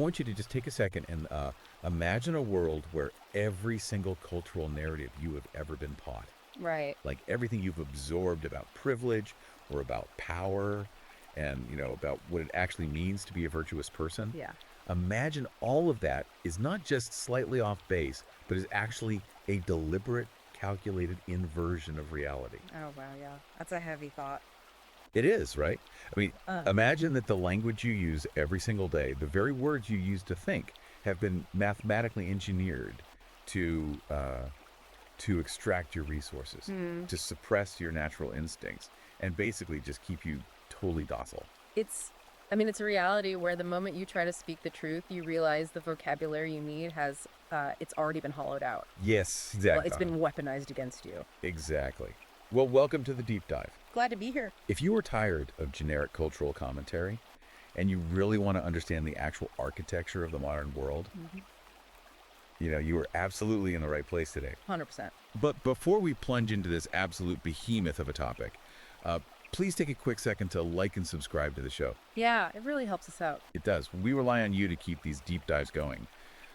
want you to just take a second and imagine a world where every single cultural narrative you have ever been taught, Right. like everything you've absorbed about privilege or about power and, about what it actually means to be a virtuous person. Yeah. Imagine all of that is not just slightly off base, but is actually a deliberate, calculated inversion of reality. Oh, wow, yeah. That's a heavy thought. It is, right? I mean, Uh, imagine that the language you use every single day, the very words you use to think, have been mathematically engineered to extract your resources, to suppress your natural instincts, and basically just keep you totally docile. it's a reality where the moment you try to speak the truth, you realize the vocabulary you need it's already been hollowed out. Yes, Well, exactly. it's been weaponized against you. Exactly. Well, welcome to the deep dive. Glad to be here. If you are tired of generic cultural commentary and you really want to understand the actual architecture of the modern world, you are absolutely in the right place today. 100%. But before we plunge into this absolute behemoth of a topic, please take a quick second to like and subscribe to the show. Yeah, it really helps us out. It does. We rely on you to keep these deep dives going.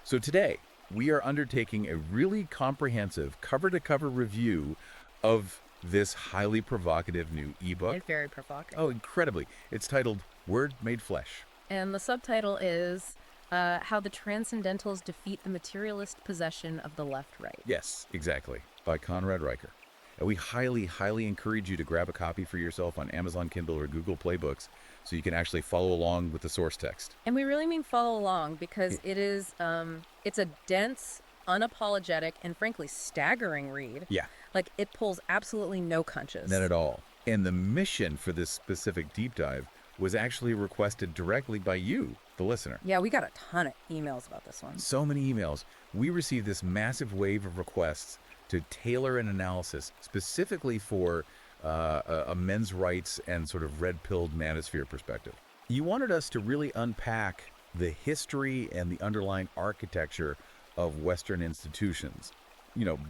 So today, we are undertaking a really comprehensive cover-to-cover review of this highly provocative new ebook. It's very provocative. Oh, incredibly. It's titled Word Made Flesh. And the subtitle is How the Transcendentals Defeat the Materialist Possession of the Left-Right. Yes, exactly, by Conrad Riker. And we highly, highly encourage you to grab a copy for yourself on Amazon Kindle or Google Play Books so you can actually follow along with the source text. And we really mean follow along because it's a dense, unapologetic, and frankly staggering read. Yeah. Like, it pulls absolutely no punches. Not at all. And the mission for this specific deep dive was actually requested directly by you, the listener. Yeah, we got a ton of emails about this one. So many emails. We received this massive wave of requests to tailor an analysis specifically for a men's rights and sort of red-pilled manosphere perspective. You wanted us to really unpack the history and the underlying architecture of Western institutions,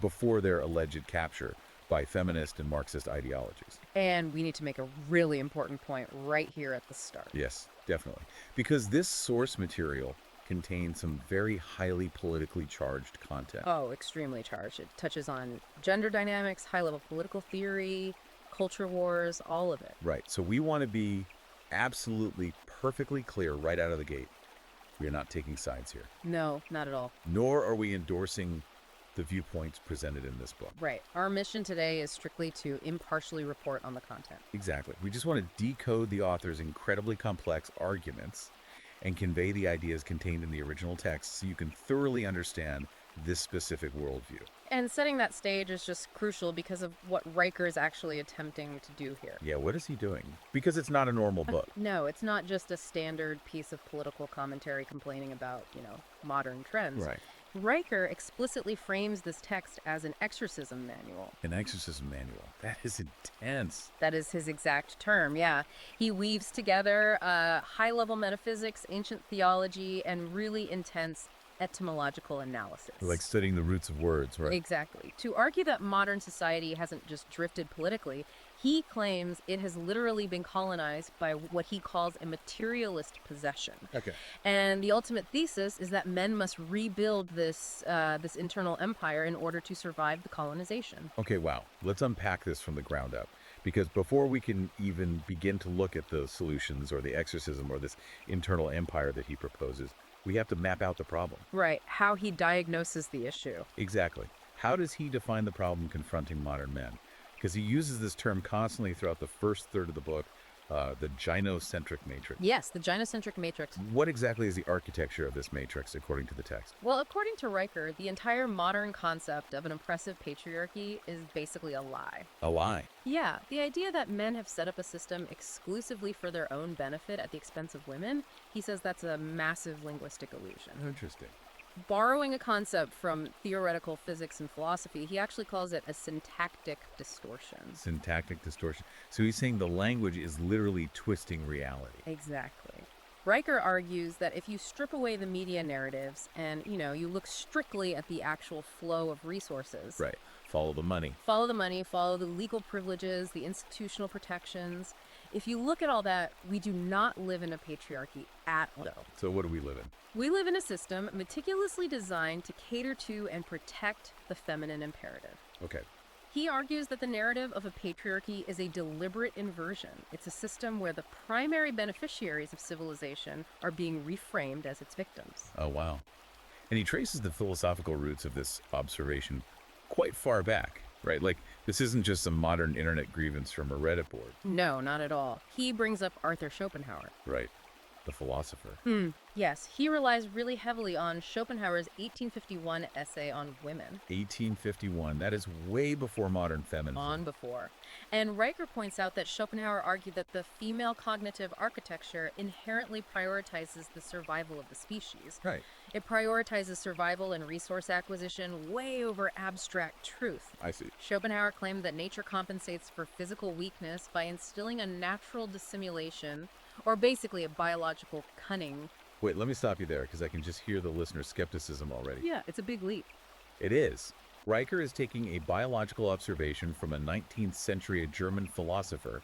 before their alleged capture by feminist and Marxist ideologies. And we need to make a really important point right here at the start. Yes, definitely. Because this source material contains some very highly politically charged content. Oh, extremely charged. It touches on gender dynamics, high-level political theory, culture wars, all of it. Right. So we want to be absolutely perfectly clear right out of the gate. We are not taking sides here. No, not at all. Nor are we endorsing the viewpoints presented in this book. Right. Our mission today is strictly to impartially report on the content. Exactly. We just want to decode the author's incredibly complex arguments and convey the ideas contained in the original text so you can thoroughly understand this specific worldview. And setting that stage is just crucial because of what Riker is actually attempting to do here. Yeah, what is he doing? Because it's not a normal book. No, it's not just a standard piece of political commentary complaining about, modern trends. Right. Riker explicitly frames this text as an exorcism manual. An exorcism manual. That is intense. That is his exact term, yeah. He weaves together high-level metaphysics, ancient theology, and really intense etymological analysis. Like studying the roots of words, right? Exactly. To argue that modern society hasn't just drifted politically, he claims it has literally been colonized by what he calls a materialist possession. Okay. And the ultimate thesis is that men must rebuild this internal empire in order to survive the colonization. Okay, wow. Let's unpack this from the ground up. Because before we can even begin to look at the solutions or the exorcism or this internal empire that he proposes, we have to map out the problem. Right. How he diagnoses the issue. Exactly. How does he define the problem confronting modern men? Because he uses this term constantly throughout the first third of the book, the gynocentric matrix. Yes, the gynocentric matrix. What exactly is the architecture of this matrix according to the text? Well, according to Riker, the entire modern concept of an oppressive patriarchy is basically a lie. A lie. Yeah, the idea that men have set up a system exclusively for their own benefit at the expense of women, he says that's a massive linguistic illusion. Interesting. Borrowing a concept from theoretical physics and philosophy, he actually calls it a syntactic distortion. Syntactic distortion. So he's saying the language is literally twisting reality. Exactly. Riker argues that if you strip away the media narratives and, you look strictly at the actual flow of resources, Right. Follow the money. follow the money, follow the legal privileges, the institutional protections. If you look at all that, we do not live in a patriarchy at all. So what do we live in? We live in a system meticulously designed to cater to and protect the feminine imperative. Okay. He argues that the narrative of a patriarchy is a deliberate inversion. It's a system where the primary beneficiaries of civilization are being reframed as its victims. Oh, wow. And he traces the philosophical roots of this observation quite far back, right? Like, this isn't just some modern internet grievance from a Reddit board. No, not at all. He brings up Arthur Schopenhauer. Right. The philosopher. Yes, he relies really heavily on Schopenhauer's 1851 essay on women. 1851. That is way before modern feminism. On before. And Riker points out that Schopenhauer argued that the female cognitive architecture inherently prioritizes the survival of the species. Right. It prioritizes survival and resource acquisition way over abstract truth. I see. Schopenhauer claimed that nature compensates for physical weakness by instilling a natural dissimulation, or basically a biological cunning. Wait, let me stop you there because I can just hear the listener's skepticism already. Yeah, it's a big leap. It is. Riker is taking a biological observation from a 19th century German philosopher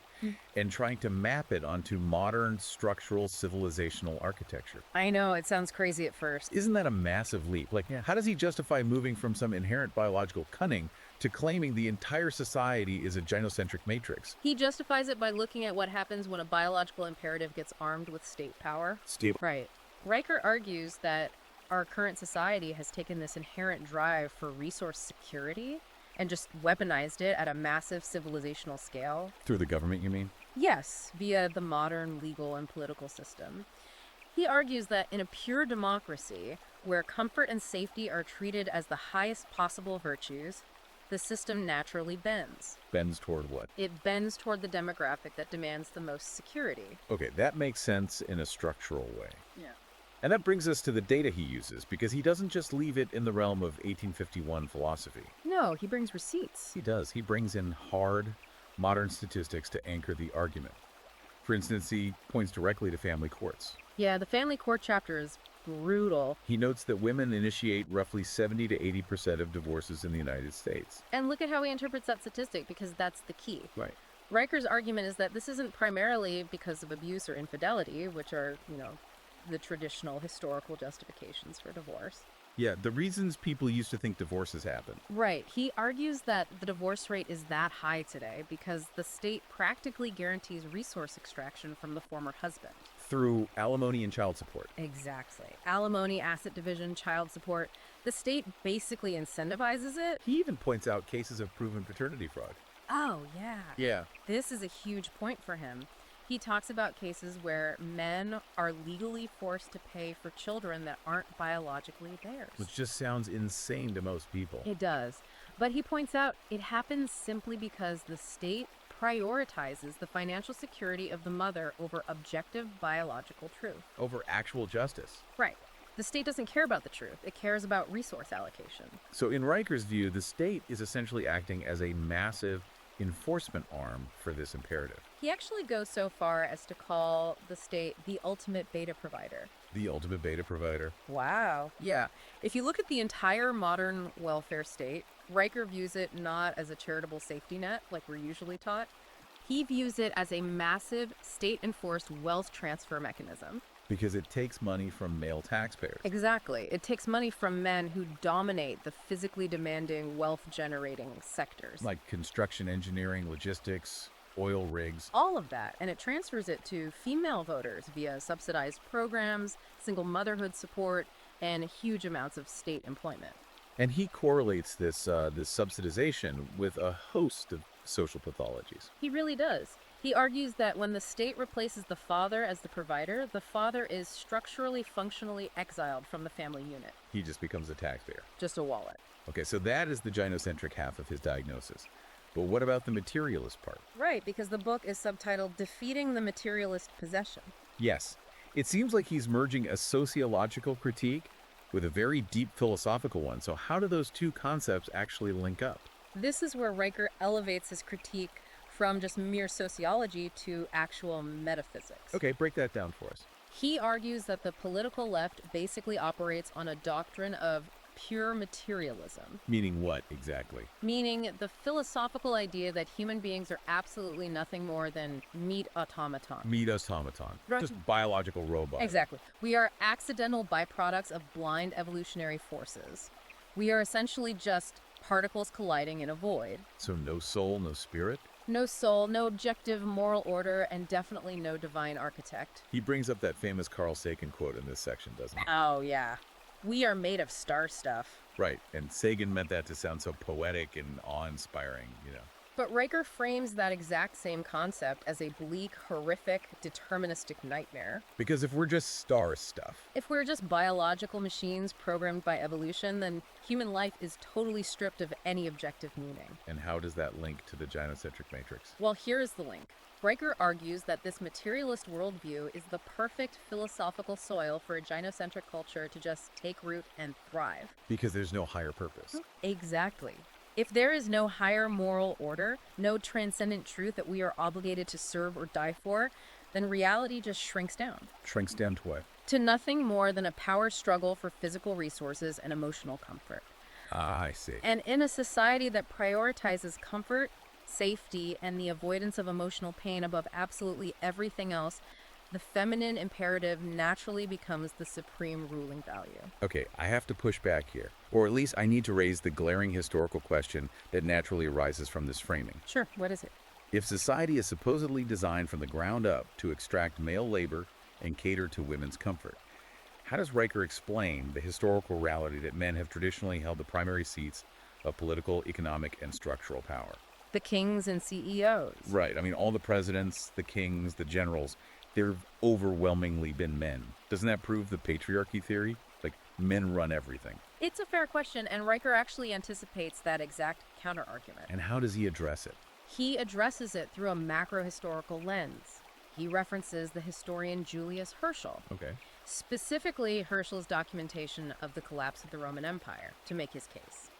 and trying to map it onto modern structural civilizational architecture. I know, it sounds crazy at first. Isn't that a massive leap? Like, how does he justify moving from some inherent biological cunning to claiming the entire society is a gynocentric matrix? He justifies it by looking at what happens when a biological imperative gets armed with state power. Right. Riker argues that our current society has taken this inherent drive for resource security and just weaponized it at a massive civilizational scale. Through the government, you mean? Yes, via the modern legal and political system. He argues that in a pure democracy, where comfort and safety are treated as the highest possible virtues, the system naturally bends. Bends toward what? It bends toward the demographic that demands the most security. Okay, that makes sense in a structural way. Yeah. And that brings us to the data he uses, because he doesn't just leave it in the realm of 1851 philosophy. No, he brings receipts. He does. He brings in hard, modern statistics to anchor the argument. For instance, he points directly to family courts. Yeah, the family court chapter is brutal. He notes that women initiate roughly 70 to 80% of divorces in the United States. And look at how he interprets that statistic, because that's the key. Right. Riker's argument is that this isn't primarily because of abuse or infidelity, which are, the traditional historical justifications for divorce. Yeah, the reasons people used to think divorces happen. Right. He argues that the divorce rate is that high today because the state practically guarantees resource extraction from the former husband. Through alimony and child support. Exactly. Alimony, asset division, child support. The state basically incentivizes it. He even points out cases of proven paternity fraud. Oh, yeah. Yeah. This is a huge point for him. He talks about cases where men are legally forced to pay for children that aren't biologically theirs. Which just sounds insane to most people. It does. But he points out it happens simply because the state prioritizes the financial security of the mother over objective biological truth. Over actual justice. Right. The state doesn't care about the truth. It cares about resource allocation. So in Riker's view, the state is essentially acting as a massive enforcement arm for this imperative. He actually goes so far as to call the state the ultimate beta provider. The ultimate beta provider. Wow. Yeah. If you look at the entire modern welfare state, Riker views it not as a charitable safety net like we're usually taught. He views it as a massive state-enforced wealth transfer mechanism. Because it takes money from male taxpayers. Exactly. It takes money from men who dominate the physically demanding wealth-generating sectors. Like construction, engineering, logistics, oil rigs. All of that. And it transfers it to female voters via subsidized programs, single motherhood support, and huge amounts of state employment. And he correlates this subsidization with a host of social pathologies. He really does. He argues that when the state replaces the father as the provider, the father is structurally, functionally exiled from the family unit. He just becomes a taxpayer. Just a wallet. Okay, so that is the gynocentric half of his diagnosis. But what about the materialist part? Right, because the book is subtitled Defeating the Materialist Possession. Yes. It seems like he's merging a sociological critique with a very deep philosophical one. So how do those two concepts actually link up? This is where Riker elevates his critique from just mere sociology to actual metaphysics. Okay, break that down for us. He argues that the political left basically operates on a doctrine of pure materialism. Meaning what, exactly? Meaning the philosophical idea that human beings are absolutely nothing more than meat automaton. Meat automaton. Right. Just biological robots. Exactly. We are accidental byproducts of blind evolutionary forces. We are essentially just particles colliding in a void. So no soul, no spirit? No soul, no objective moral order, and definitely no divine architect. He brings up that famous Carl Sagan quote in this section, doesn't he? Oh, yeah. We are made of star stuff. Right, and Sagan meant that to sound so poetic and awe-inspiring, But Riker frames that exact same concept as a bleak, horrific, deterministic nightmare. Because if we're just star stuff, If we're just biological machines programmed by evolution, then human life is totally stripped of any objective meaning. and how does that link to the gynocentric matrix? Well, here's the link. Riker argues that this materialist worldview is the perfect philosophical soil for a gynocentric culture to just take root and thrive. Because there's no higher purpose. Exactly. If there is no higher moral order, no transcendent truth that we are obligated to serve or die for, then reality just shrinks down Shrinks down to what? to nothing more than a power struggle for physical resources and emotional comfort. Ah, I see. And in a society that prioritizes comfort, safety, and the avoidance of emotional pain above absolutely everything else, the feminine imperative naturally becomes the supreme ruling value. Okay, I have to push back here. Or at least I need to raise the glaring historical question that naturally arises from this framing. Sure, what is it? If society is supposedly designed from the ground up to extract male labor and cater to women's comfort, how does Riker explain the historical reality that men have traditionally held the primary seats of political, economic, and structural power? The kings and CEOs. Right. I mean, all the presidents, the kings, the generals, they've overwhelmingly been men. Doesn't that prove the patriarchy theory? Like, men run everything. It's a fair question, and Riker actually anticipates that exact counterargument. And how does he address it? He addresses it through a macro-historical lens. He references the historian Julius Herschel, Okay. specifically Herschel's documentation of the collapse of the Roman Empire, to make his case.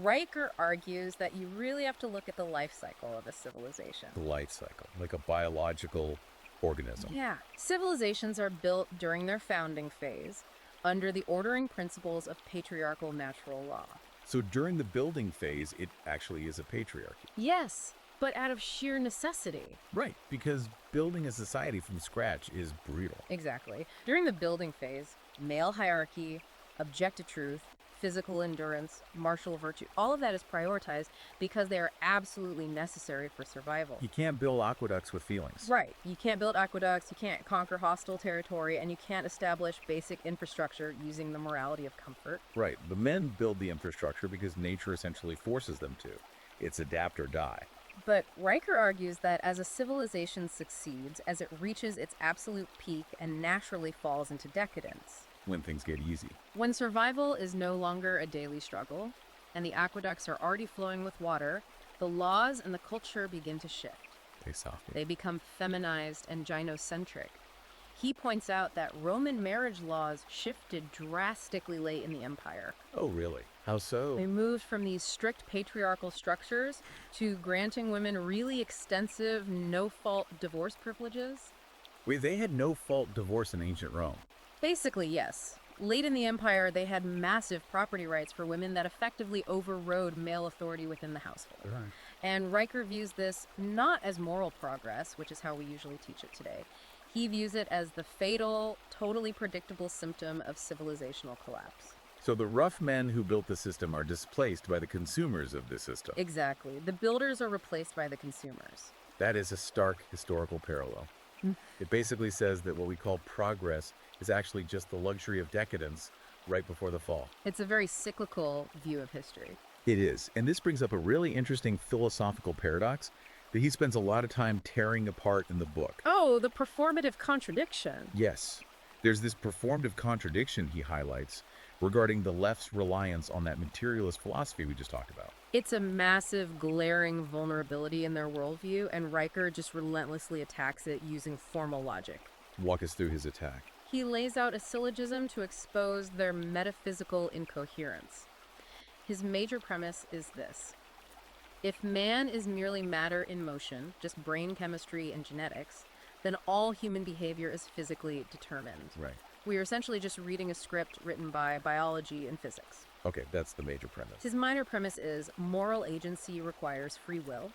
Riker argues that you really have to look at the life cycle of a civilization. The life cycle, like a biological organism. Yeah. Civilizations are built during their founding phase under the ordering principles of patriarchal natural law. So during the building phase, it actually is a patriarchy. Yes, but out of sheer necessity. Right, because building a society from scratch is brutal. Exactly. During the building phase, male hierarchy, objective truth, physical endurance, martial virtue, all of that is prioritized because they are absolutely necessary for survival. You can't build aqueducts with feelings. Right. You can't build aqueducts, you can't conquer hostile territory, and you can't establish basic infrastructure using the morality of comfort. Right. The men build the infrastructure because nature essentially forces them to. It's adapt or die. But Riker argues that as a civilization succeeds, as it reaches its absolute peak and naturally falls into decadence, When things get easy. when survival is no longer a daily struggle, and the aqueducts are already flowing with water, the laws and the culture begin to shift. They soften. They become feminized and gynocentric. He points out that Roman marriage laws shifted drastically late in the empire. Oh, really? How so? They moved from these strict patriarchal structures to granting women really extensive, no-fault divorce privileges. Wait, they had no-fault divorce in ancient Rome. Basically, yes. Late in the empire, they had massive property rights for women that effectively overrode male authority within the household. Right. And Riker views this not as moral progress, which is how we usually teach it today. He views it as the fatal, totally predictable symptom of civilizational collapse. So the rough men who built the system are displaced by the consumers of this system. Exactly. The builders are replaced by the consumers. That is a stark historical parallel. It basically says that what we call progress is actually just the luxury of decadence right before the fall. It's a very cyclical view of history. It is. And this brings up a really interesting philosophical paradox that he spends a lot of time tearing apart in the book. Oh, the performative contradiction. Yes. There's this performative contradiction he highlights regarding the left's reliance on that materialist philosophy we just talked about. It's a massive, glaring vulnerability in their worldview, and Riker just relentlessly attacks it using formal logic. Walk us through his attack. He lays out a syllogism to expose their metaphysical incoherence. His major premise is this. If man is merely matter in motion, just brain chemistry and genetics, then all human behavior is physically determined. Right. We are essentially just reading a script written by biology and physics. Okay, that's the major premise. His minor premise is moral agency requires free will.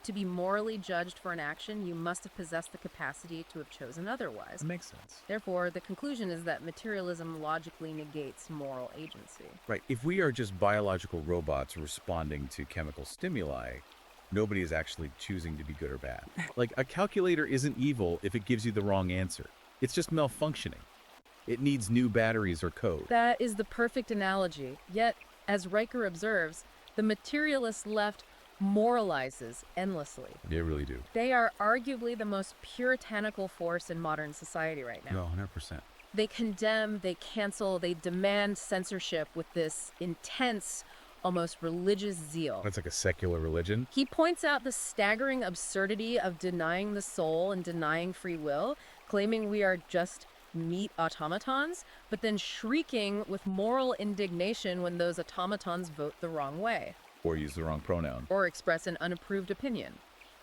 To be morally judged for an action, you must have possessed the capacity to have chosen otherwise. That makes sense. Therefore, the conclusion is that materialism logically negates moral agency. Right. If we are just biological robots responding to chemical stimuli, nobody is actually choosing to be good or bad. Like, a calculator isn't evil if it gives you the wrong answer. It's just malfunctioning. It needs new batteries or code. That is the perfect analogy. Yet, as Riker observes, the materialist left moralizes endlessly. They really do. They are arguably the most puritanical force in modern society right now. No, 100%. They condemn, they cancel, they demand censorship with this intense, almost religious zeal. That's like a secular religion. He points out the staggering absurdity of denying the soul and denying free will, claiming we are just meat automatons, but then shrieking with moral indignation when those automatons vote the wrong way. Or use the wrong pronoun. Or express an unapproved opinion.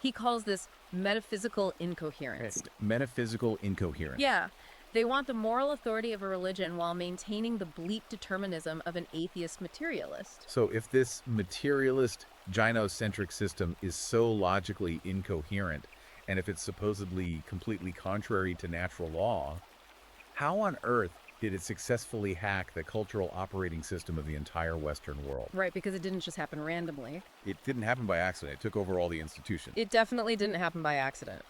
He calls this metaphysical incoherence. Metaphysical incoherence. Yeah. They want the moral authority of a religion while maintaining the bleak determinism of an atheist materialist. So if this materialist gynocentric system is so logically incoherent, and if it's supposedly completely contrary to natural law, how on earth did it successfully hack the cultural operating system of the entire Western world? Right, because it didn't just happen randomly. It didn't happen by accident. It took over all the institutions. It definitely didn't happen by accident.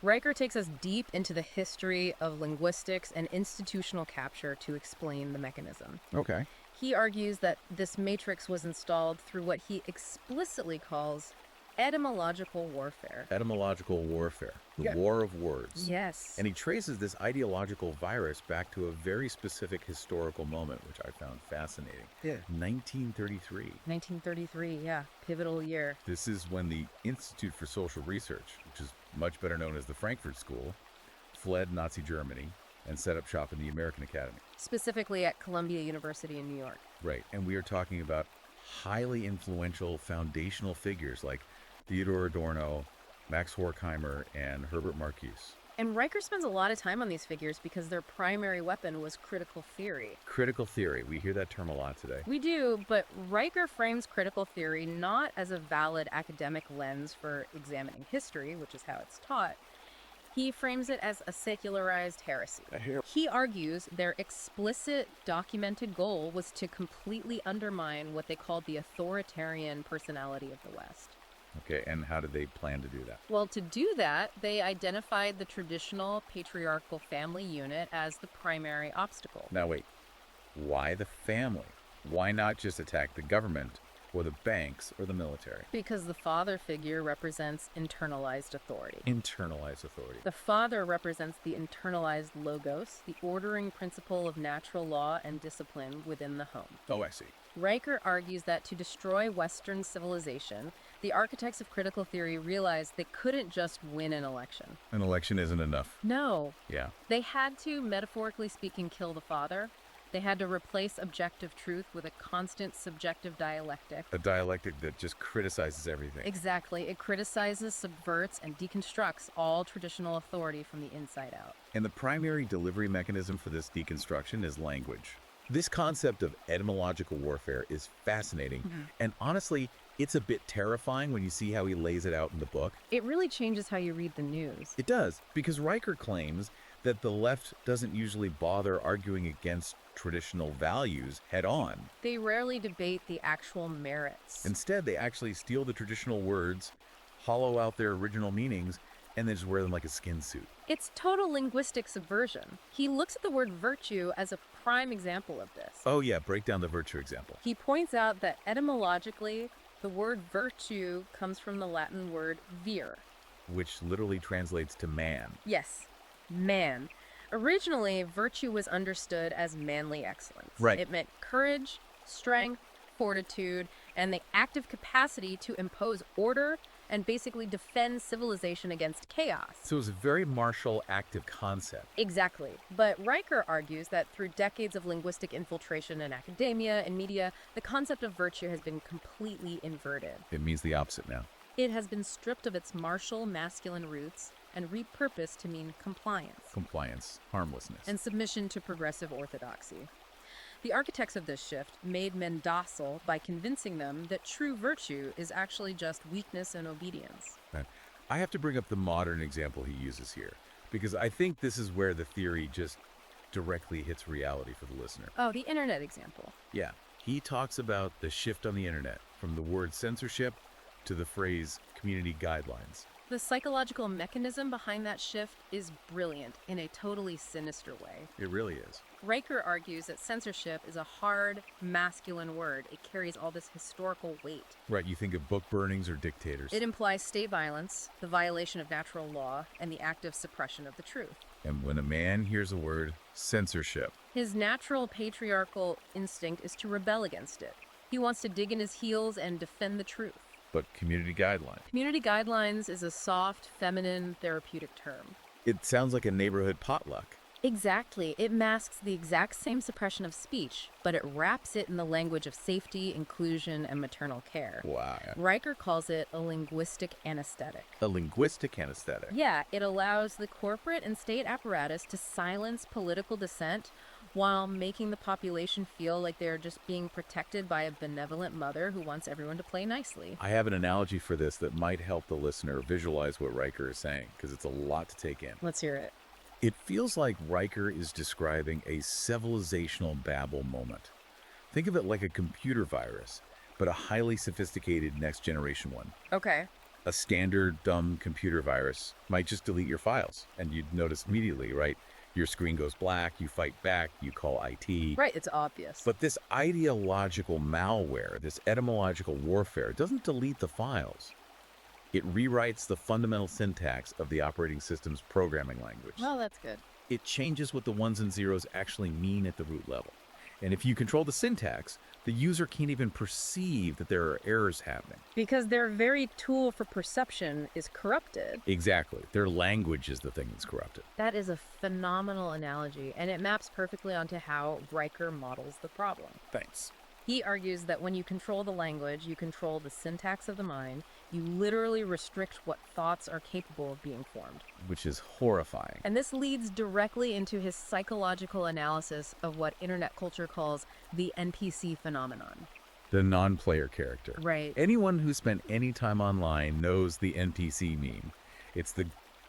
Riker takes us deep into the history of linguistics and institutional capture to explain the mechanism. Okay. He argues that this matrix was installed through what he explicitly calls etymological warfare. Etymological warfare. The war of words. Yes. And he traces this ideological virus back to a very specific historical moment, which I found fascinating. Yeah. 1933. 1933, yeah. Pivotal year. This is when the Institute for Social Research, which is much better known as the Frankfurt School, fled Nazi Germany and set up shop in the American Academy. Specifically at Columbia University in New York. Right. And we are talking about highly influential foundational figures like Theodor Adorno, Max Horkheimer, and Herbert Marcuse. And Riker spends a lot of time on these figures because their primary weapon was critical theory. Critical theory. We hear that term a lot today. We do, but Riker frames critical theory not as a valid academic lens for examining history, which is how it's taught. He frames it as a secularized heresy. He argues their explicit documented goal was to completely undermine what they called the authoritarian personality of the West. Okay, and how did they plan to do that? Well, to do that, they identified the traditional patriarchal family unit as the primary obstacle. Now wait, why the family? Why not just attack the government or the banks or the military? Because the father figure represents internalized authority. Internalized authority. The father represents the internalized logos, the ordering principle of natural law and discipline within the home. Oh, I see. Riker argues that to destroy Western civilization, the architects of critical theory realized they couldn't just win an election. An election isn't enough. No. Yeah. They had to, metaphorically speaking, kill the father. They had to replace objective truth with a constant subjective dialectic. A dialectic that just criticizes everything. Exactly. It criticizes, subverts, and deconstructs all traditional authority from the inside out. And the primary delivery mechanism for this deconstruction is language. This concept of etymological warfare is fascinating, and honestly, it's a bit terrifying when you see how he lays it out in the book. It really changes how you read the news. It does, because Riker claims that the left doesn't usually bother arguing against traditional values head-on. They rarely debate the actual merits. Instead, they actually steal the traditional words, hollow out their original meanings, and then just wear them like a skin suit. It's total linguistic subversion. He looks at the word virtue as a prime example of this. Oh yeah, break down the virtue example. He points out that etymologically, the word virtue comes from the Latin word vir, which literally translates to man. Yes, man. Originally, virtue was understood as manly excellence. Right. It meant courage, strength, fortitude, and the active capacity to impose order and basically defend civilization against chaos. So it's a very martial, active concept. Exactly. But Riker argues that through decades of linguistic infiltration in academia and media, the concept of virtue has been completely inverted. It means the opposite now. It has been stripped of its martial, masculine roots and repurposed to mean compliance. Compliance, harmlessness. And submission to progressive orthodoxy. The architects of this shift made men docile by convincing them that true virtue is actually just weakness and obedience. Right. I have to bring up the modern example he uses here, because I think this is where the theory just directly hits reality for the listener. Oh, the internet example. Yeah. He talks about the shift on the internet, from the word censorship to the phrase community guidelines. The psychological mechanism behind that shift is brilliant in a totally sinister way. It really is. Riker argues that censorship is a hard, masculine word. It carries all this historical weight. Right, you think of book burnings or dictators. It implies state violence, the violation of natural law, and the active suppression of the truth. And when a man hears the word censorship, his natural patriarchal instinct is to rebel against it. He wants to dig in his heels and defend the truth. But community guidelines. Community guidelines is a soft, feminine, therapeutic term. It sounds like a neighborhood potluck. Exactly. It masks the exact same suppression of speech, but it wraps it in the language of safety, inclusion, and maternal care. Wow. Riker calls it a linguistic anesthetic. A linguistic anesthetic? Yeah, it allows the corporate and state apparatus to silence political dissent while making the population feel like they're just being protected by a benevolent mother who wants everyone to play nicely. I have an analogy for this that might help the listener visualize what Riker is saying, because it's a lot to take in. Let's hear it. It feels like Riker is describing a civilizational Babel moment. Think of it like a computer virus, but a highly sophisticated next-generation one. Okay. A standard, dumb computer virus might just delete your files, and you'd notice immediately, right? Your screen goes black, you fight back, you call IT. Right, it's obvious. But this ideological malware, this etymological warfare, doesn't delete the files. It rewrites the fundamental syntax of the operating system's programming language. Well, that's good. It changes what the ones and zeros actually mean at the root level. And if you control the syntax, the user can't even perceive that there are errors happening. Because their very tool for perception is corrupted. Exactly. Their language is the thing that's corrupted. That is a phenomenal analogy, and it maps perfectly onto how Riker models the problem. Thanks. He argues that when you control the language, you control the syntax of the mind, you literally restrict what thoughts are capable of being formed. Which is horrifying. And this leads directly into his psychological analysis of what internet culture calls the NPC phenomenon. The non-player character. Right. Anyone who spent any time online knows the NPC meme. It's the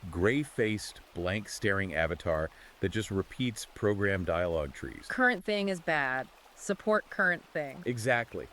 gray-faced, blank-staring avatar that just repeats programmed dialogue trees. Current thing is bad. Support current thing. Exactly.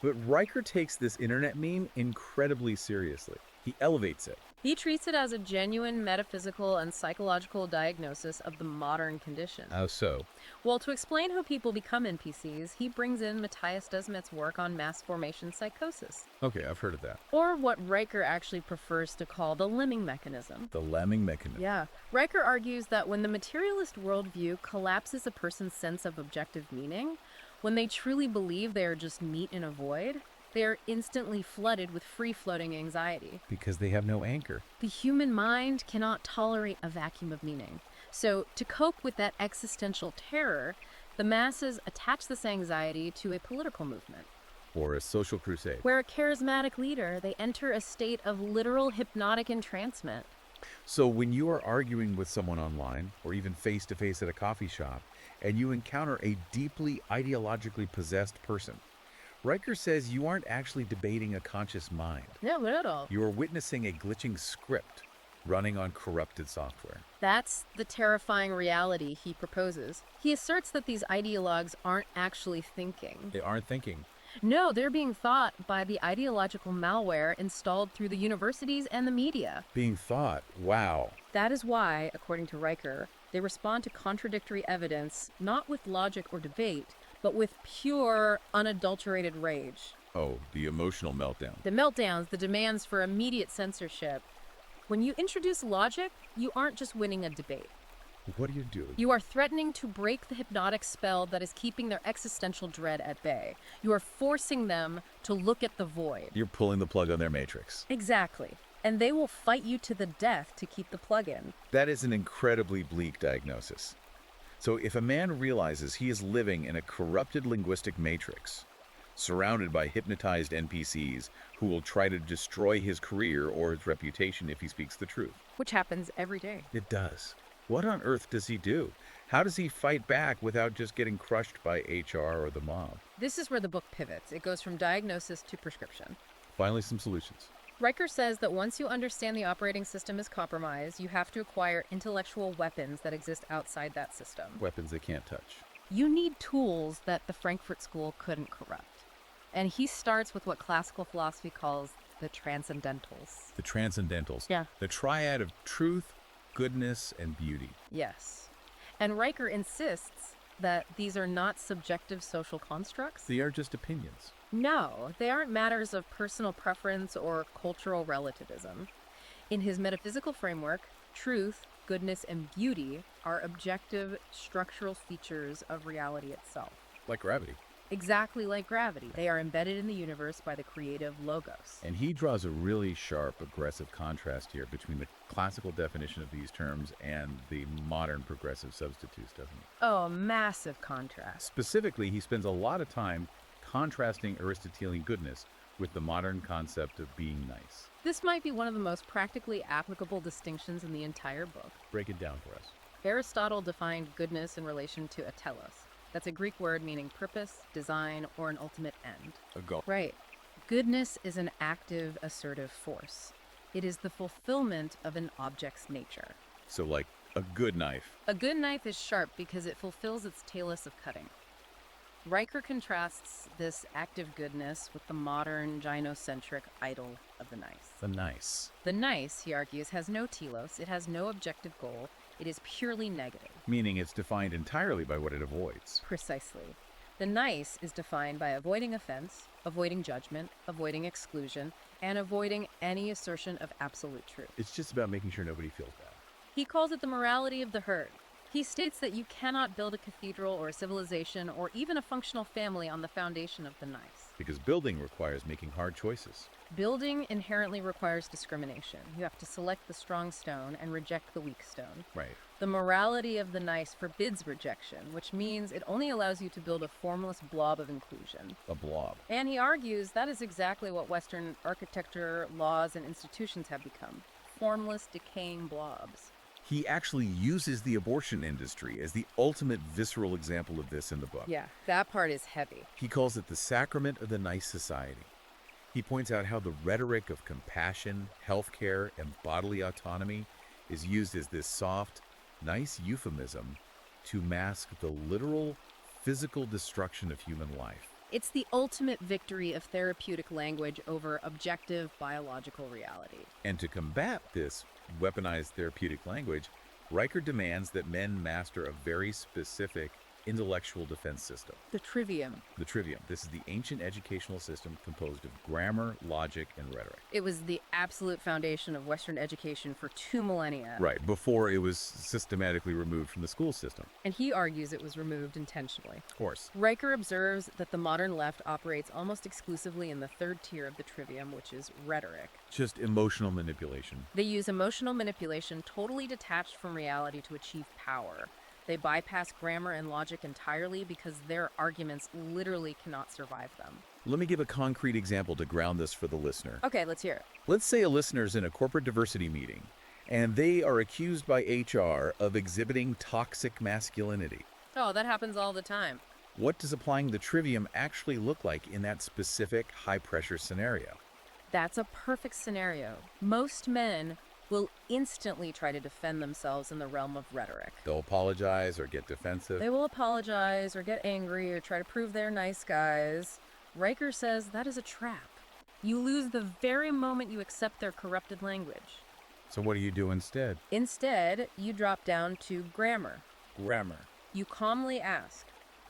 But Riker takes this internet meme incredibly seriously. He elevates it. He treats it as a genuine metaphysical and psychological diagnosis of the modern condition. How so? Well, to explain how people become NPCs, he brings in Matthias Desmet's work on mass formation psychosis. Okay, I've heard of that. Or what Riker actually prefers to call the lemming mechanism. The lemming mechanism. Yeah. Riker argues that when the materialist worldview collapses a person's sense of objective meaning, when they truly believe they are just meat in a void, they are instantly flooded with free-floating anxiety. Because they have no anchor. The human mind cannot tolerate a vacuum of meaning. So, to cope with that existential terror, the masses attach this anxiety to a political movement. Or a social crusade. Where a charismatic leader, they enter a state of literal hypnotic entrancement. So when you are arguing with someone online, or even face-to-face at a coffee shop, and you encounter a deeply ideologically possessed person, Riker says you aren't actually debating a conscious mind. No, not at all. You are witnessing a glitching script running on corrupted software. That's the terrifying reality he proposes. He asserts that these ideologues aren't actually thinking. They aren't thinking. No, they're being thought by the ideological malware installed through the universities and the media. Being thought, wow. That is why, according to Riker, they respond to contradictory evidence not with logic or debate, but with pure, unadulterated rage. Oh, the emotional meltdown. The meltdowns, the demands for immediate censorship. When you introduce logic, you aren't just winning a debate. What are you doing? You are threatening to break the hypnotic spell that is keeping their existential dread at bay. You are forcing them to look at the void. You're pulling the plug on their matrix. Exactly. And they will fight you to the death to keep the plug in. That is an incredibly bleak diagnosis. So if a man realizes he is living in a corrupted linguistic matrix, surrounded by hypnotized NPCs who will try to destroy his career or his reputation if he speaks the truth. Which happens every day. It does. What on earth does he do? How does he fight back without just getting crushed by HR or the mob? This is where the book pivots. It goes from diagnosis to prescription. Finally, some solutions. Riker says that once you understand the operating system is compromised, you have to acquire intellectual weapons that exist outside that system. Weapons they can't touch. You need tools that the Frankfurt School couldn't corrupt. And he starts with what classical philosophy calls the transcendentals. The transcendentals. Yeah. The triad of truth, goodness, and beauty. Yes. And Riker insists that these are not subjective social constructs. They are just opinions. No, they aren't matters of personal preference or cultural relativism. In his metaphysical framework, truth, goodness, and beauty are objective structural features of reality itself. Like gravity. Exactly like gravity. They are embedded in the universe by the creative logos. And he draws a really sharp, aggressive contrast here between the classical definition of these terms and the modern progressive substitutes, doesn't he? Oh, massive contrast. Specifically, he spends a lot of time contrasting Aristotelian goodness with the modern concept of being nice. This might be one of the most practically applicable distinctions in the entire book. Break it down for us. Aristotle defined goodness in relation to a telos. That's a Greek word meaning purpose, design, or an ultimate end. A goal. Right. Goodness is an active, assertive force. It is the fulfillment of an object's nature. So like a good knife. A good knife is sharp because it fulfills its telos of cutting. Riker contrasts this active goodness with the modern gynocentric idol of the nice. The nice. The nice, he argues, has no telos, it has no objective goal, it is purely negative. Meaning it's defined entirely by what it avoids. Precisely. The nice is defined by avoiding offense, avoiding judgment, avoiding exclusion, and avoiding any assertion of absolute truth. It's just about making sure nobody feels bad. He calls it the morality of the herd. He states that you cannot build a cathedral or a civilization or even a functional family on the foundation of the nice. Because building requires making hard choices. Building inherently requires discrimination. You have to select the strong stone and reject the weak stone. Right. The morality of the nice forbids rejection, which means it only allows you to build a formless blob of inclusion. A blob. And he argues that is exactly what Western architecture, laws, and institutions have become. Formless, decaying blobs. He actually uses the abortion industry as the ultimate visceral example of this in the book. Yeah, that part is heavy. He calls it the sacrament of the nice society. He points out how the rhetoric of compassion, healthcare, and bodily autonomy is used as this soft, nice euphemism to mask the literal, physical destruction of human life. It's the ultimate victory of therapeutic language over objective biological reality. And to combat this weaponized therapeutic language, Riker demands that men master a very specific intellectual defense system. The Trivium. The Trivium. This is the ancient educational system composed of grammar, logic, and rhetoric. It was the absolute foundation of Western education for 2 millennia. Right, before it was systematically removed from the school system. And he argues it was removed intentionally. Of course. Riker observes that the modern left operates almost exclusively in the third tier of the Trivium, which is rhetoric. Just emotional manipulation. They use emotional manipulation totally detached from reality to achieve power. They bypass grammar and logic entirely because their arguments literally cannot survive them. Let me give a concrete example to ground this for the listener. Okay, let's hear it. Let's say a listener's in a corporate diversity meeting, and they are accused by HR of exhibiting toxic masculinity. Oh, that happens all the time. What does applying the Trivium actually look like in that specific high-pressure scenario? That's a perfect scenario. Most men will instantly try to defend themselves in the realm of rhetoric. They'll apologize or get defensive. They will apologize or get angry or try to prove they're nice guys. Riker says that is a trap. You lose the very moment you accept their corrupted language. So what do you do instead? Instead, you drop down to grammar. Grammar. You calmly ask,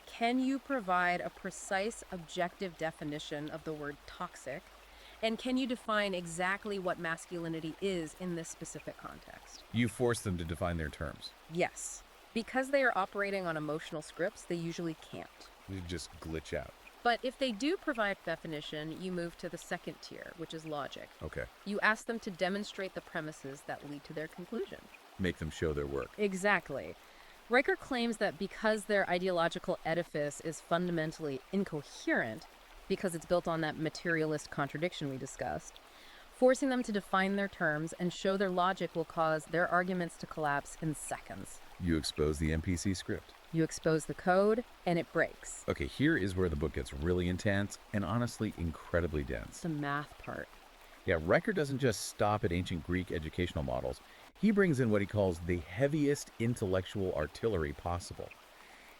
can you provide a precise, objective definition of the word toxic? And can you define exactly what masculinity is in this specific context? You force them to define their terms. Yes. Because they are operating on emotional scripts, they usually can't. You just glitch out. But if they do provide definition, you move to the second tier, which is logic. Okay. You ask them to demonstrate the premises that lead to their conclusion. Make them show their work. Exactly. Riker claims that because their ideological edifice is fundamentally incoherent, because it's built on that materialist contradiction we discussed. Forcing them to define their terms and show their logic will cause their arguments to collapse in seconds. You expose the NPC script. You expose the code, and it breaks. Okay, here is where the book gets really intense and honestly incredibly dense. The math part. Yeah, Riker doesn't just stop at ancient Greek educational models. He brings in what he calls the heaviest intellectual artillery possible.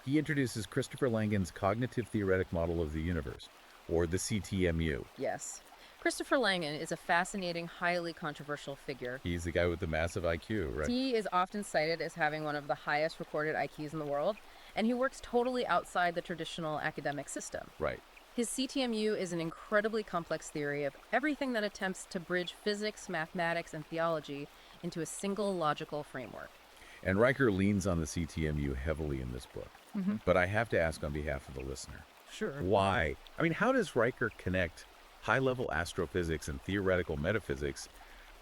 He introduces Christopher Langan's cognitive theoretic model of the universe, or the CTMU. Yes. Christopher Langan is a fascinating, highly controversial figure. He's the guy with the massive IQ, right? He is often cited as having one of the highest recorded IQs in the world, and he works totally outside the traditional academic system. Right. His CTMU is an incredibly complex theory of everything that attempts to bridge physics, mathematics, and theology into a single logical framework. And Riker leans on the CTMU heavily in this book. But I have to ask on behalf of the listener. Sure. Why? I mean, how does Riker connect high-level astrophysics and theoretical metaphysics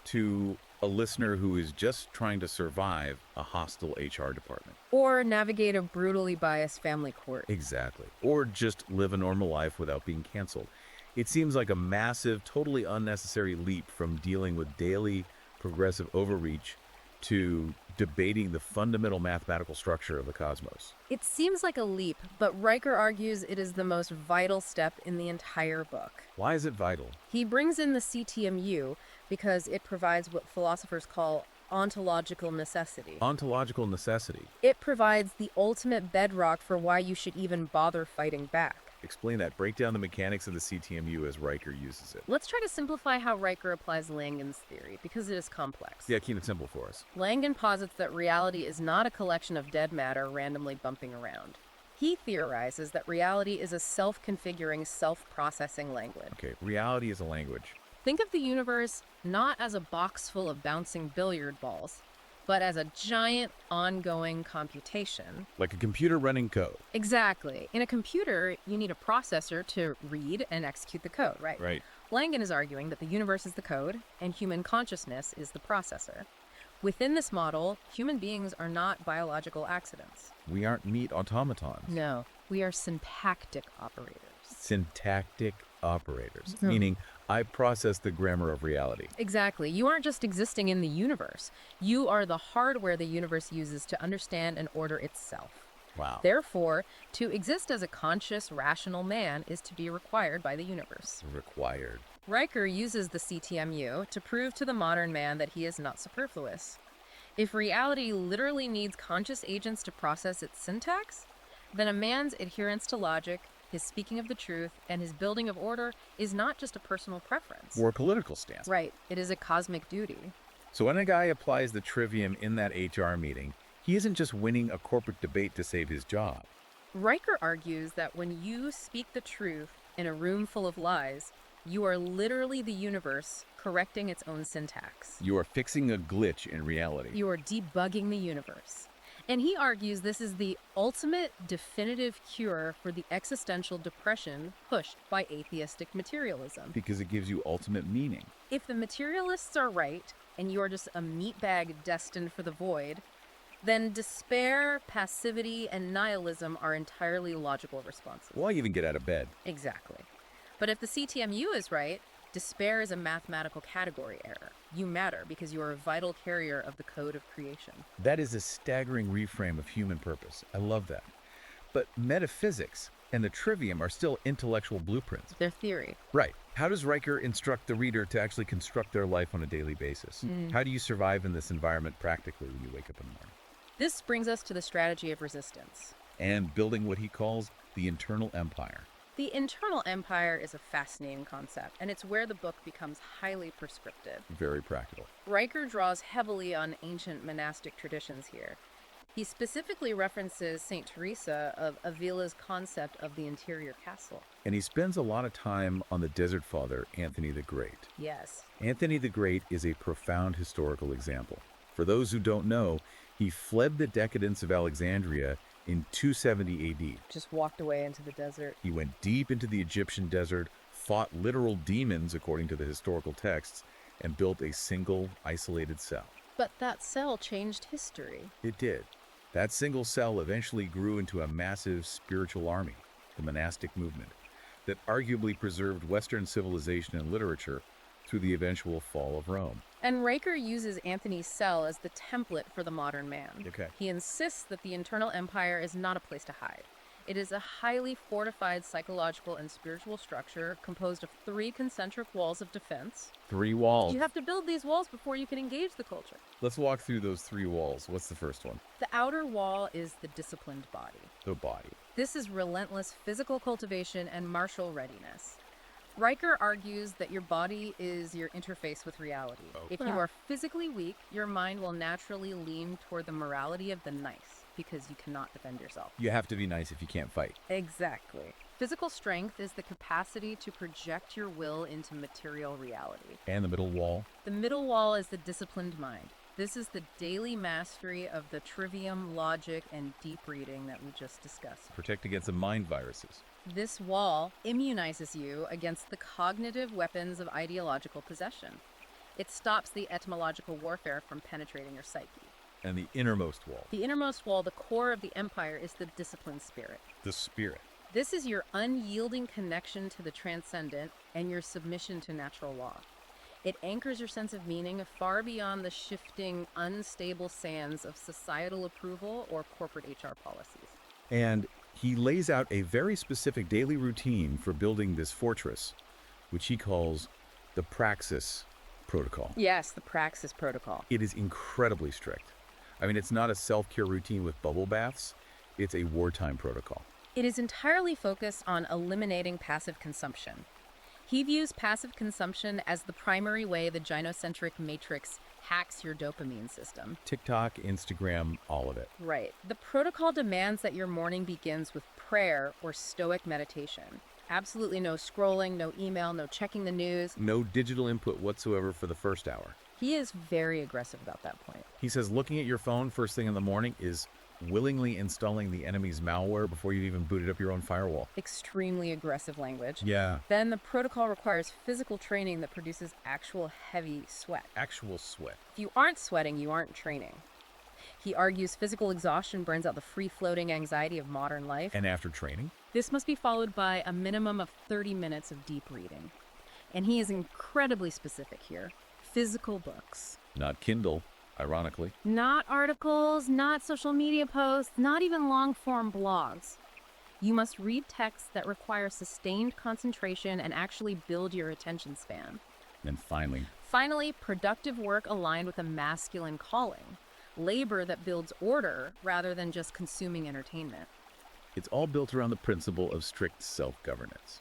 to a listener who is just trying to survive a hostile HR department? Or navigate a brutally biased family court. Exactly. Or just live a normal life without being canceled. It seems like a massive, totally unnecessary leap from dealing with daily progressive overreach to debating the fundamental mathematical structure of the cosmos. It seems like a leap, but Riker argues it is the most vital step in the entire book. Why is it vital? He brings in the CTMU because it provides what philosophers call ontological necessity. Ontological necessity. It provides the ultimate bedrock for why you should even bother fighting back. Explain that. Break down the mechanics of the CTMU as Riker uses it. Let's try to simplify how Riker applies Langan's theory, because it is complex. Yeah, keep it simple for us. Langan posits that reality is not a collection of dead matter randomly bumping around. He theorizes that reality is a self-configuring, self-processing language. Okay, reality is a language. Think of the universe not as a box full of bouncing billiard balls, but as a giant, ongoing computation. Like a computer running code. Exactly. In a computer, you need a processor to read and execute the code, right? Right. Langan is arguing that the universe is the code, and human consciousness is the processor. Within this model, human beings are not biological accidents. We aren't meat automatons. No, we are syntactic operators. Syntactic operators, meaning I process the grammar of reality. Exactly. You aren't just existing in the universe. You are the hardware the universe uses to understand and order itself. Wow. Therefore, to exist as a conscious, rational man is to be required by the universe. Required. Riker uses the CTMU to prove to the modern man that he is not superfluous. If reality literally needs conscious agents to process its syntax, then a man's adherence to logic, his speaking of the truth, and his building of order is not just a personal preference. Or a political stance. Right. It is a cosmic duty. So when a guy applies the Trivium in that HR meeting, he isn't just winning a corporate debate to save his job. Riker argues that when you speak the truth in a room full of lies, you are literally the universe correcting its own syntax. You are fixing a glitch in reality. You are debugging the universe. And he argues this is the ultimate definitive cure for the existential depression pushed by atheistic materialism. Because it gives you ultimate meaning. If the materialists are right, and you are just a meatbag destined for the void, then despair, passivity, and nihilism are entirely logical responses. Why even get out of bed? Exactly. But if the CTMU is right, despair is a mathematical category error. You matter because you are a vital carrier of the code of creation. That is a staggering reframe of human purpose. I love that. But metaphysics and the Trivium are still intellectual blueprints. Their theory. Right. How does Riker instruct the reader to actually construct their life on a daily basis? How do you survive in this environment practically when you wake up in the morning? This brings us to the strategy of resistance. And building what he calls the internal empire. The internal empire is a fascinating concept, and it's where the book becomes highly prescriptive. Very practical. Riker draws heavily on ancient monastic traditions here. He specifically references St. Teresa of Avila's concept of the interior castle. And he spends a lot of time on the Desert Father, Anthony the Great. Yes. Anthony the Great is a profound historical example. For those who don't know, he fled the decadence of Alexandria in 270 AD. Just walked away into the desert. He went deep into the Egyptian desert, fought literal demons according to the historical texts, and built a single, isolated cell. But that cell changed history. It did. That single cell eventually grew into a massive spiritual army, the monastic movement. that arguably preserved Western civilization and literature through the eventual fall of Rome. And Riker uses Anthony's cell as the template for the modern man. Okay. He insists that the internal empire is not a place to hide. It is a highly fortified psychological and spiritual structure composed of 3 concentric walls of defense. 3 walls. You have to build these walls before you can engage the culture. Let's walk through those 3 walls. What's the first one? The outer wall is the disciplined body. The body. This is relentless physical cultivation and martial readiness. Riker argues that your body is your interface with reality. Oh. If you are physically weak, your mind will naturally lean toward the morality of the nice, because you cannot defend yourself. You have to be nice if you can't fight. Exactly. Physical strength is the capacity to project your will into material reality. And the middle wall? The middle wall is the disciplined mind. This is the daily mastery of the trivium, logic, and deep reading that we just discussed. Protect against the mind viruses. This wall immunizes you against the cognitive weapons of ideological possession. It stops the etymological warfare from penetrating your psyche. And the innermost wall? The innermost wall, the core of the empire, is the disciplined spirit. The spirit. This is your unyielding connection to the transcendent and your submission to natural law. It anchors your sense of meaning far beyond the shifting, unstable sands of societal approval or corporate HR policies. And he lays out a very specific daily routine for building this fortress, which he calls the praxis protocol. Yes, the praxis protocol. It is incredibly strict. I mean, it's not a self-care routine with bubble baths. It's a wartime protocol. It is entirely focused on eliminating passive consumption. He views passive consumption as the primary way the gynocentric matrix hacks your dopamine system. TikTok, Instagram, all of it. Right. The protocol demands that your morning begins with prayer or Stoic meditation. Absolutely no scrolling, no email, no checking the news. No digital input whatsoever for the first hour. He is very aggressive about that point. He says looking at your phone first thing in the morning is willingly installing the enemy's malware before you've even booted up your own firewall. Extremely aggressive language. Yeah. Then the protocol requires physical training that produces actual heavy sweat. Actual sweat. If you aren't sweating, you aren't training. He argues physical exhaustion burns out the free-floating anxiety of modern life. And after training? This must be followed by a minimum of 30 minutes of deep reading. And he is incredibly specific here. Physical books. Not Kindle, ironically. Not articles, not social media posts, not even long-form blogs. You must read texts that require sustained concentration and actually build your attention span. And finally, productive work aligned with a masculine calling. Labor that builds order rather than just consuming entertainment. it's all built around the principle of strict self-governance.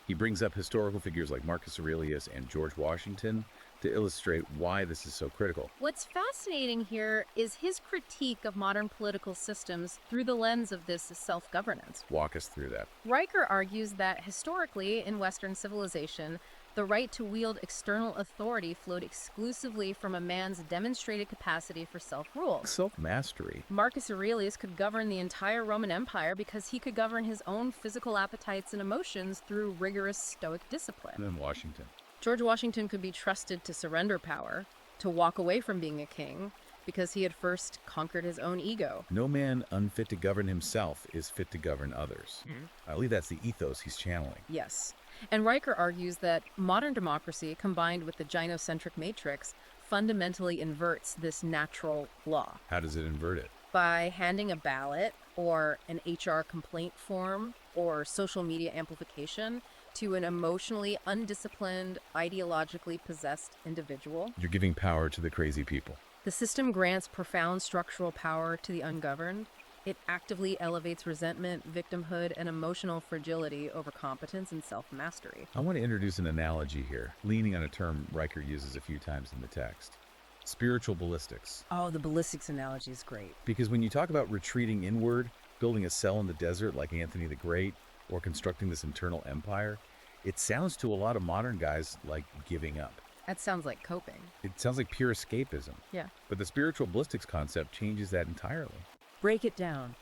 He brings up historical figures like Marcus Aurelius and George Washington to illustrate why this is so critical. What's fascinating here is his critique of modern political systems through the lens of this self-governance. Walk us through that. Riker argues that historically in Western civilization, the right to wield external authority flowed exclusively from a man's demonstrated capacity for self-rule. Self-mastery. Marcus Aurelius could govern the entire Roman Empire because he could govern his own physical appetites and emotions through rigorous Stoic discipline. And then Washington. George Washington could be trusted to surrender power, to walk away from being a king, because he had first conquered his own ego. No man unfit to govern himself is fit to govern others. I believe that's the ethos he's channeling. Yes. And Riker argues that modern democracy, combined with the gynocentric matrix, fundamentally inverts this natural law. How does it invert it? By handing a ballot or an HR complaint form or social media amplification to an emotionally undisciplined, ideologically possessed individual. You're giving power to the crazy people. The system grants profound structural power to the ungoverned. It actively elevates resentment, victimhood, and emotional fragility over competence and self-mastery. I want to introduce an analogy here, leaning on a term Riker uses a few times in the text. Spiritual ballistics. Oh, the ballistics analogy is great. Because when you talk about retreating inward, building a cell in the desert like Anthony the Great, or constructing this internal empire, it sounds to a lot of modern guys like giving up. That sounds like coping. It sounds like pure escapism. Yeah. But the spiritual ballistics concept changes that entirely. Break it down.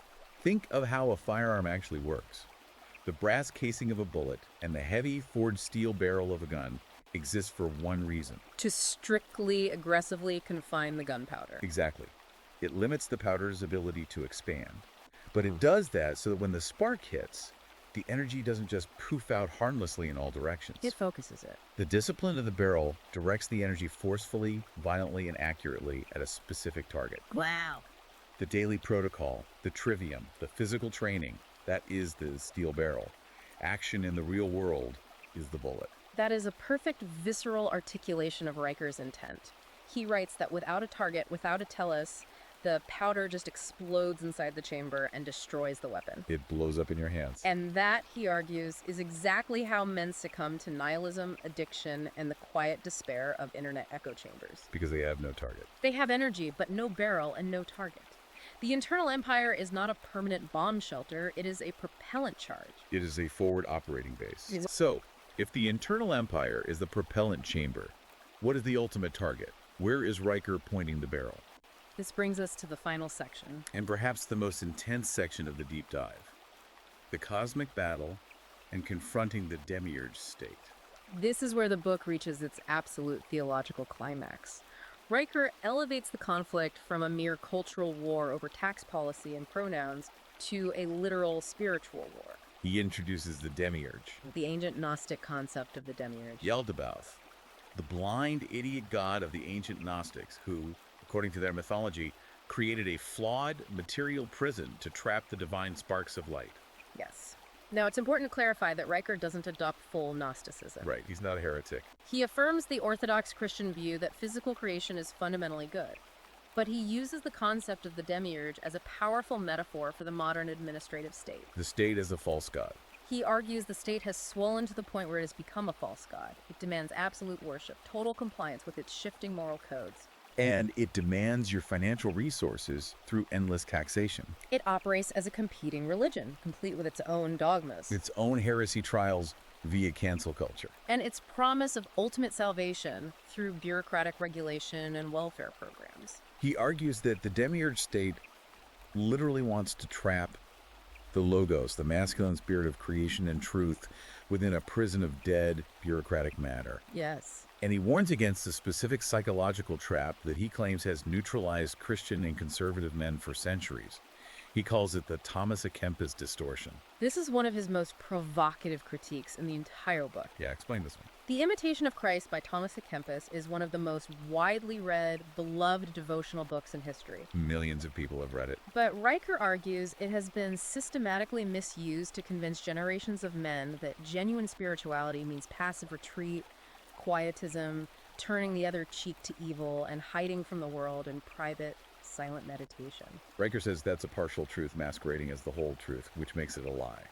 Think of how a firearm actually works. The brass casing of a bullet and the heavy forged steel barrel of a gun exist for one reason. To strictly, aggressively confine the gunpowder. Exactly. It limits the powder's ability to expand. But it does that so that when the spark hits, The energy doesn't just poof out harmlessly in all directions. It focuses it. The discipline of the barrel directs the energy forcefully, violently, and accurately at a specific target. Wow. The daily protocol, the trivium, the physical training, that is the steel barrel. Action in the real world is the bullet. That is a perfect visceral articulation of Riker's intent. He writes that without a target, without a tellus, the powder just explodes inside the chamber and destroys the weapon. It blows up in your hands. And that, he argues, is exactly how men succumb to nihilism, addiction, and the quiet despair of internet echo chambers. Because they have no target. They have energy, but no barrel and no target. The internal empire is not a permanent bomb shelter, it is a propellant charge. It is a forward operating base. So, if the internal empire is the propellant chamber, what is the ultimate target? Where is Riker pointing the barrel? This brings us to the final section. And perhaps the most intense section of the deep dive. The cosmic battle and confronting the demiurge state. This is where the book reaches its absolute theological climax. Riker elevates the conflict from a mere cultural war over tax policy and pronouns to a literal spiritual war. He introduces the demiurge. The ancient Gnostic concept of the demiurge. Yaldabaoth, the blind idiot god of the ancient Gnostics who, according to their mythology, created a flawed material prison to trap the divine sparks of light. Yes. Now, it's important to clarify that Riker doesn't adopt full Gnosticism. Right, he's not a heretic. He affirms the Orthodox Christian view that physical creation is fundamentally good. But he uses the concept of the demiurge as a powerful metaphor for the modern administrative state. The state is a false god. He argues the state has swollen to the point where it has become a false god. It demands absolute worship, total compliance with its shifting moral codes. And it demands your financial resources through endless taxation. It operates as a competing religion, complete with its own dogmas. Its own heresy trials via cancel culture. And its promise of ultimate salvation through bureaucratic regulation and welfare programs. He argues that the demiurge state literally wants to trap the logos, the masculine spirit of creation and truth, within a prison of dead bureaucratic matter. Yes. And he warns against the specific psychological trap that he claims has neutralized Christian and conservative men for centuries. He calls it the Thomas à Kempis distortion. This is one of his most provocative critiques in the entire book. Yeah, explain this one. The Imitation of Christ by Thomas à Kempis is one of the most widely read, beloved devotional books in history. Millions of people have read it. But Riker argues it has been systematically misused to convince generations of men that genuine spirituality means passive retreat, quietism, turning the other cheek to evil, and hiding from the world in private, silent meditation. Riker says that's a partial truth masquerading as the whole truth, which makes it a lie.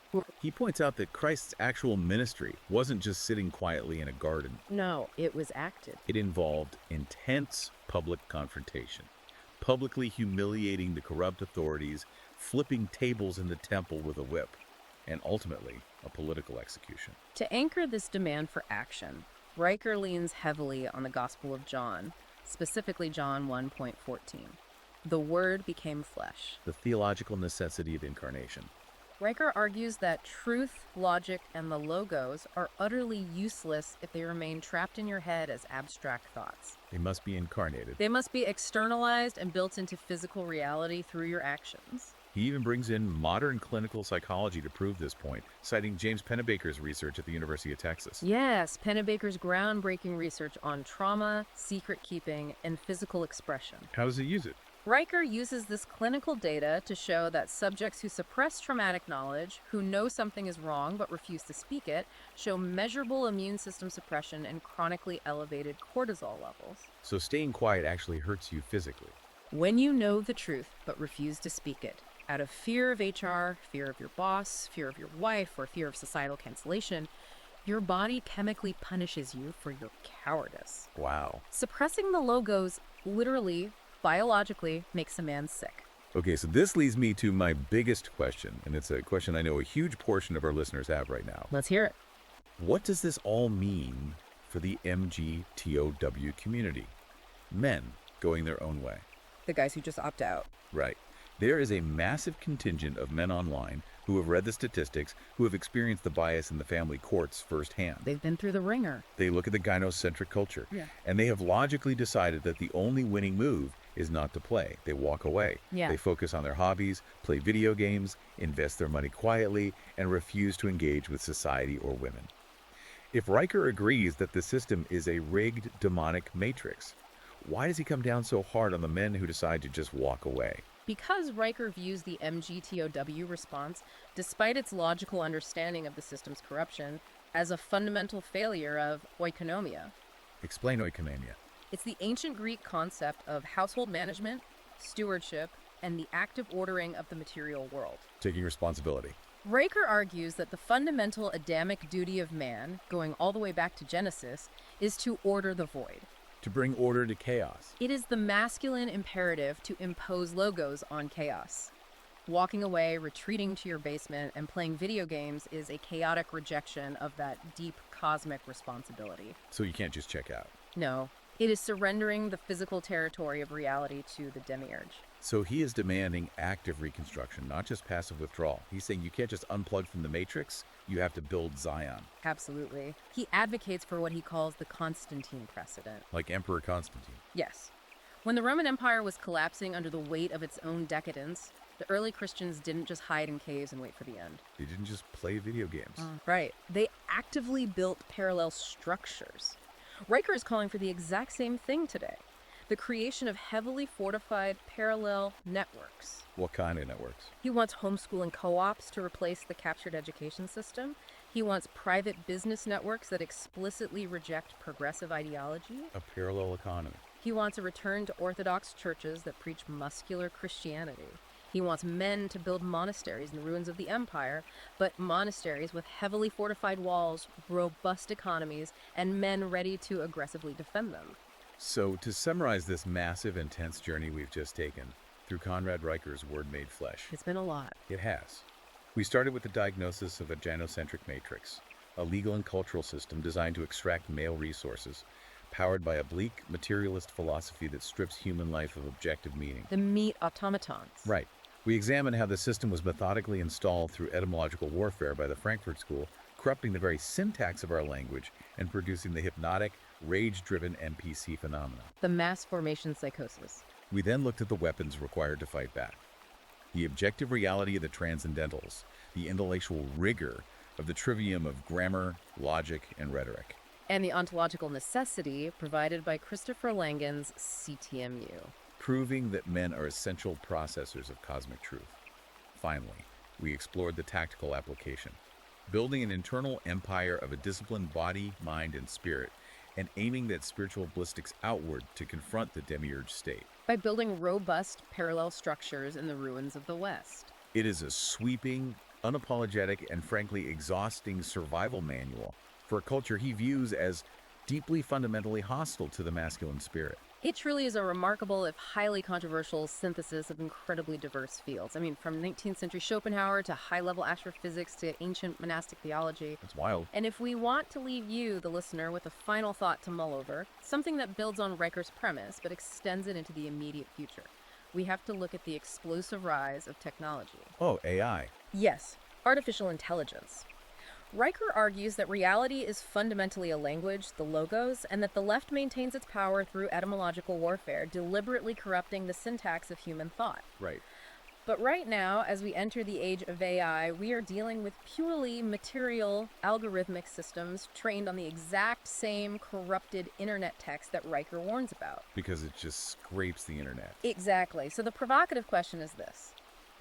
He points out that Christ's actual ministry wasn't just sitting quietly in a garden. No, it was active. It involved intense public confrontation, publicly humiliating the corrupt authorities, flipping tables in the temple with a whip, and ultimately a political execution. To anchor this demand for action, Riker leans heavily on the Gospel of John, specifically John 1:14. The Word became flesh. The theological necessity of incarnation. Riker argues that truth, logic, and the logos are utterly useless if they remain trapped in your head as abstract thoughts. They must be incarnated. They must be externalized and built into physical reality through your actions. He even brings in modern clinical psychology to prove this point, citing James Pennebaker's research at the University of Texas. Yes, Pennebaker's groundbreaking research on trauma, secret keeping, and physical expression. How does he use it? Riker uses this clinical data to show that subjects who suppress traumatic knowledge, who know something is wrong but refuse to speak it, show measurable immune system suppression and chronically elevated cortisol levels. So staying quiet actually hurts you physically. When you know the truth but refuse to speak it, out of fear of HR, fear of your boss, fear of your wife, or fear of societal cancellation, your body chemically punishes you for your cowardice. Wow. Suppressing the logos literally, biologically, makes a man sick. Okay, so this leads me to my biggest question, and it's a question I know a huge portion of our listeners have right now. Let's hear it. What does this all mean for the MGTOW community? Men going their own way. The guys who just opt out. Right. There is a massive contingent of men online who have read the statistics, who have experienced the bias in the family courts firsthand. They've been through the ringer. They look at the gynocentric culture, Yeah. and they have logically decided that the only winning move is not to play. They walk away. Yeah. They focus on their hobbies, play video games, invest their money quietly, and refuse to engage with society or women. If Riker agrees that the system is a rigged demonic matrix, why does he come down so hard on the men who decide to just walk away? Because Riker views the MGTOW response, despite its logical understanding of the system's corruption, as a fundamental failure of oikonomia. Explain oikonomia. It's the ancient Greek concept of household management, stewardship, and the active ordering of the material world. Taking responsibility. Riker argues that the fundamental Adamic duty of man, going all the way back to Genesis, is to order the void. To bring order to chaos. It is the masculine imperative to impose logos on chaos. Walking away, retreating to your basement, and playing video games is a chaotic rejection of that deep cosmic responsibility. So you can't just check out. No, it is surrendering the physical territory of reality to the demiurge. So he is demanding active reconstruction, not just passive withdrawal. He's saying you can't just unplug from the matrix, you have to build Zion. Absolutely. He advocates for what he calls the Constantine precedent. Like Emperor Constantine. Yes. When the Roman Empire was collapsing under the weight of its own decadence, the early Christians didn't just hide in caves and wait for the end. They didn't just play video games. Right. They actively built parallel structures. Riker is calling for the exact same thing today. The creation of heavily fortified parallel networks. What kind of networks? He wants homeschooling co-ops to replace the captured education system. He wants private business networks that explicitly reject progressive ideology. A parallel economy. He wants a return to Orthodox churches that preach muscular Christianity. He wants men to build monasteries in the ruins of the empire, but monasteries with heavily fortified walls, robust economies, and men ready to aggressively defend them. So, to summarize this massive, intense journey we've just taken through Conrad Riker's Word Made Flesh. It's been a lot. It has. We started with the diagnosis of a gynocentric matrix, a legal and cultural system designed to extract male resources, powered by a bleak, materialist philosophy that strips human life of objective meaning. The meat automatons. Right. We examined how the system was methodically installed through etymological warfare by the Frankfurt School, corrupting the very syntax of our language and producing the hypnotic, rage-driven NPC phenomena. The mass formation psychosis. We then looked at the weapons required to fight back. The objective reality of the transcendentals, the intellectual rigor of the trivium of grammar, logic, and rhetoric. And the ontological necessity provided by Christopher Langan's CTMU. Proving that men are essential processors of cosmic truth. Finally, we explored the tactical application, building an internal empire of a disciplined body, mind, and spirit, and aiming that spiritual ballistics outward to confront the demiurge state. By building robust parallel structures in the ruins of the West. It is a sweeping, unapologetic, and frankly exhausting survival manual for a culture he views as deeply fundamentally hostile to the masculine spirit. It truly is a remarkable, if highly controversial, synthesis of incredibly diverse fields. I mean, from 19th century Schopenhauer to high-level astrophysics to ancient monastic theology. That's wild. And if we want to leave you, the listener, with a final thought to mull over, something that builds on Riker's premise but extends it into the immediate future, we have to look at the explosive rise of technology. Oh, AI. Yes, artificial intelligence. Riker argues that reality is fundamentally a language, the logos, and that the left maintains its power through etymological warfare, deliberately corrupting the syntax of human thought. Right. But right now, as we enter the age of AI, we are dealing with purely material, algorithmic systems trained on the exact same corrupted internet text that Riker warns about. Because it just scrapes the internet. Exactly. So the provocative question is this.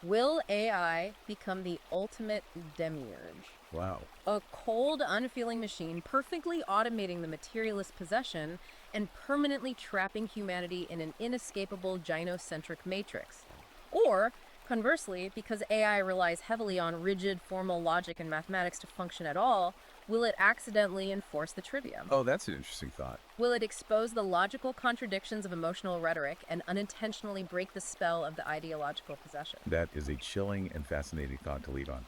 Will AI become the ultimate demiurge? Wow. A cold, unfeeling machine perfectly automating the materialist possession and permanently trapping humanity in an inescapable gynocentric matrix. Or, conversely, because AI relies heavily on rigid formal logic and mathematics to function at all, will it accidentally enforce the trivium? Oh, that's an interesting thought. Will it expose the logical contradictions of emotional rhetoric and unintentionally break the spell of the ideological possession? That is a chilling and fascinating thought to leave on.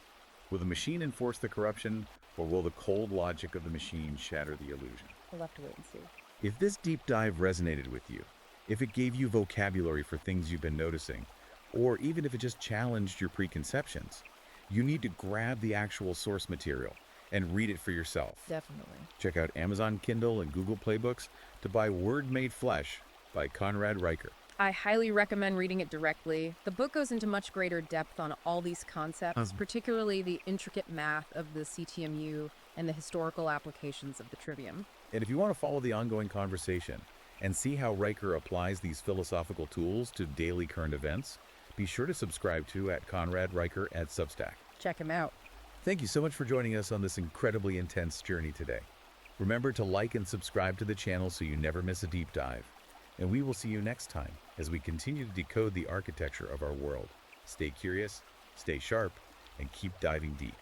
Will the machine enforce the corruption, or will the cold logic of the machine shatter the illusion? We'll have to wait and see. If this deep dive resonated with you, if it gave you vocabulary for things you've been noticing, or even if it just challenged your preconceptions, you need to grab the actual source material and read it for yourself. Definitely. Check out Amazon Kindle and Google Play Books to buy Word Made Flesh by Conrad Riker. I highly recommend reading it directly. The book goes into much greater depth on all these concepts, particularly the intricate math of the CTMU and the historical applications of the Trivium. And if you want to follow the ongoing conversation and see how Riker applies these philosophical tools to daily current events, be sure to subscribe to Conrad Riker at Substack. Check him out. Thank you so much for joining us on this incredibly intense journey today. Remember to like and subscribe to the channel so you never miss a deep dive. And we will see you next time as we continue to decode the architecture of our world. Stay curious, stay sharp, and keep diving deep.